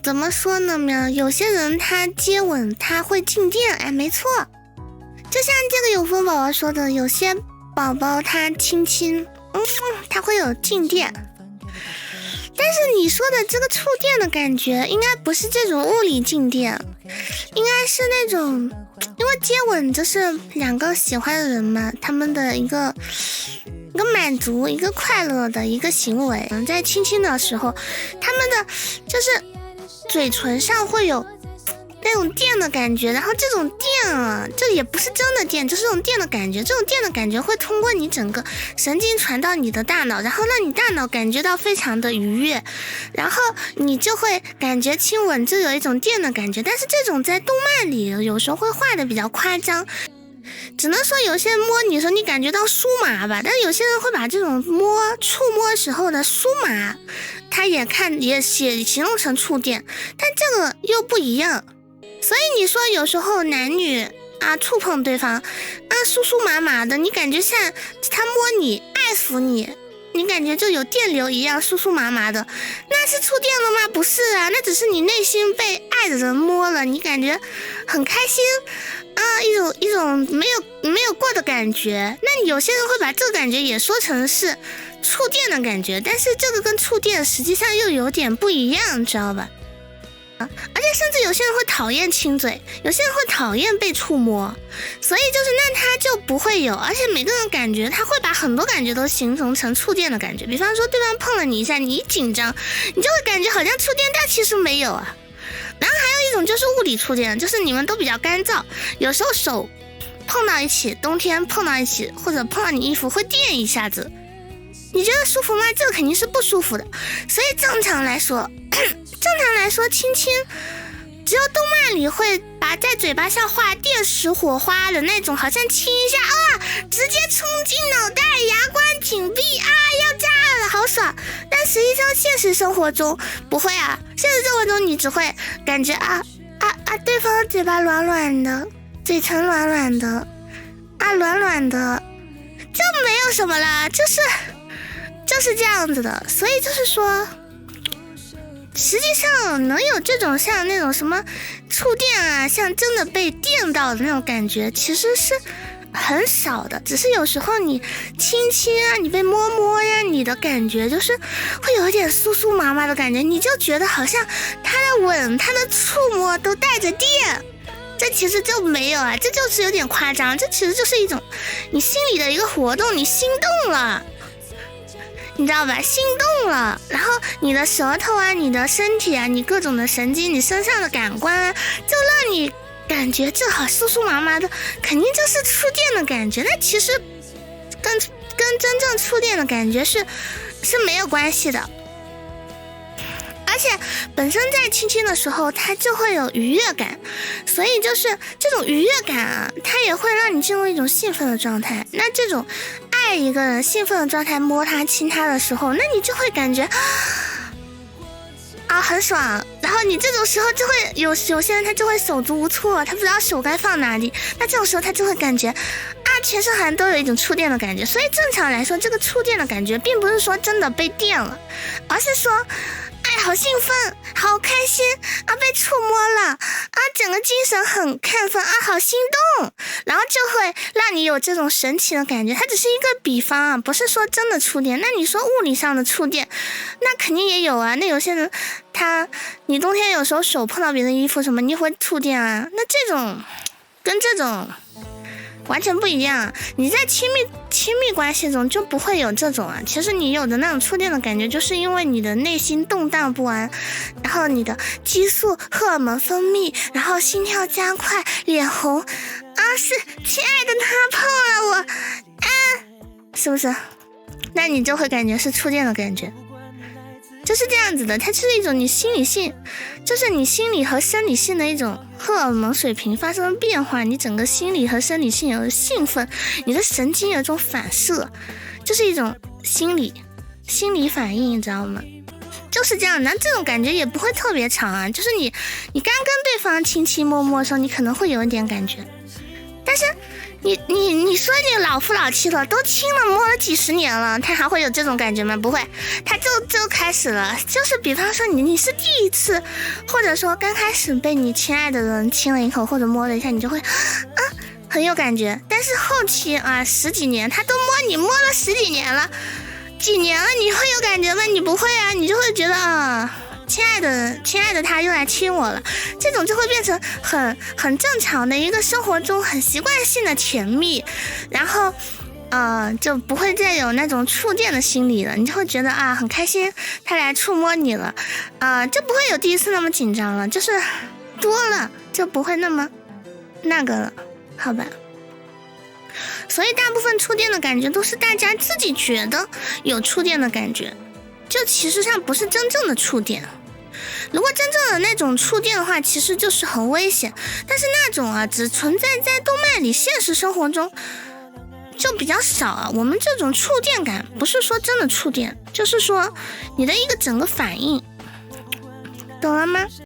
怎么说呢？有些人他接吻他会静电，哎，没错，就像这个有风宝宝说的，有些宝宝他亲亲，他会有静电。但是你说的这个触电的感觉，应该不是这种物理静电，应该是那种，因为接吻就是两个喜欢的人嘛，他们的一个满足、一个快乐的一个行为。在亲亲的时候，他们的就是嘴唇上会有那种电的感觉，然后这种电啊，这也不是真的电，就是这种电的感觉。这种电的感觉会通过你整个神经传到你的大脑，然后让你大脑感觉到非常的愉悦，然后你就会感觉亲吻就有一种电的感觉。但是这种在动漫里有时候会画的比较夸张，只能说有些人摸你的时候你感觉到酥麻吧，但是有些人会把这种触摸时候的酥麻，他也形容成触电，但这个又不一样。所以你说有时候男女啊触碰对方啊酥酥麻麻的，你感觉像他摸你爱抚你，你感觉就有电流一样酥酥麻麻的，那是触电了吗？不是啊，那只是你内心被爱的人摸了，你感觉很开心啊，一种没有过的感觉。那有些人会把这个感觉也说成是触电的感觉，但是这个跟触电实际上又有点不一样，知道吧？而且甚至有些人会讨厌亲嘴，有些人会讨厌被触摸，所以就是那他就不会有，而且每个人感觉他会把很多感觉都形容成触电的感觉。比方说对方碰了你一下，你一紧张，你就会感觉好像触电，但其实没有啊。然后还有一种就是物理触电，就是你们都比较干燥，有时候手碰到一起，冬天碰到一起，或者碰到你衣服会电一下子，你觉得舒服吗？这个肯定是不舒服的。所以正常来说亲亲只有动漫里会把在嘴巴上画电石火花的那种，好像亲一下啊，直接冲进脑袋，牙关紧闭啊，要炸了，好爽。但实际上现实生活中不会啊，现实生活中你只会感觉对方嘴巴软软的，嘴唇软软的啊，软软的，就没有什么了，就是这样子的。所以就是说实际上能有这种像那种什么触电啊，像真的被电到的那种感觉其实是很少的，只是有时候你亲亲啊，你被摸摸呀，你的感觉就是会有一点酥酥麻麻的感觉，你就觉得好像他的吻他的触摸都带着电，这其实就没有啊，这就是有点夸张，这其实就是一种你心里的一个活动，你心动了，你知道吧？心动了，然后你的舌头啊，你的身体啊，你各种的神经，你身上的感官啊，就让你感觉这好酥酥麻麻的，肯定就是触电的感觉。那其实跟真正触电的感觉是没有关系的。而且本身在亲亲的时候它就会有愉悦感，所以就是这种愉悦感啊，它也会让你进入一种兴奋的状态。那这种爱一个人兴奋的状态，摸他亲他的时候，那你就会感觉啊很爽，然后你这种时候就会有些人他就会手足无措，他不知道手该放哪里，那这种时候他就会感觉啊全身好像都有一种触电的感觉。所以正常来说这个触电的感觉并不是说真的被电了，而是说哎好兴奋好开心啊，被触摸了啊，整个精神很亢奋啊，好心动，然后就会让你有这种神奇的感觉。它只是一个比方啊，不是说真的触电。那你说物理上的触电那肯定也有啊，那有些人你冬天有时候手碰到别人衣服什么你会触电啊，那这种跟这种完全不一样。你在亲密关系中就不会有这种啊，其实你有的那种触电的感觉，就是因为你的内心动荡不安，然后你的激素荷尔蒙分泌，然后心跳加快，脸红啊，是亲爱的他碰了我啊，是不是？那你就会感觉是触电的感觉，就是这样子的。它是一种你心理性，就是你心理和生理性的一种荷尔蒙水平发生了变化，你整个心理和生理性有了兴奋，你的神经有一种反射，就是一种心理反应，你知道吗？就是这样的。这种感觉也不会特别长啊，就是你刚跟对方亲亲摸摸的时候，你可能会有一点感觉，但是你说你老夫老妻了，都亲了摸了几十年了，他还会有这种感觉吗？不会，他就开始了，就是比方说你是第一次，或者说刚开始被你亲爱的人亲了一口或者摸了一下，你就会很有感觉。但是后期十几年他都摸了十几年了，几年了，你会有感觉吗？你不会啊，你就会觉得亲爱的他又来亲我了，这种就会变成很正常的一个生活中很习惯性的甜蜜，然后就不会再有那种触电的心理了，你就会觉得很开心，他来触摸你了，就不会有第一次那么紧张了，就是多了就不会那么那个了，好吧？所以大部分触电的感觉都是大家自己觉得有触电的感觉，就其实上不是真正的触电。如果真正的那种触电的话，其实就是很危险，但是那种只存在在动漫里，现实生活中就比较少我们这种触电感不是说真的触电，就是说你的一个整个反应，懂了吗？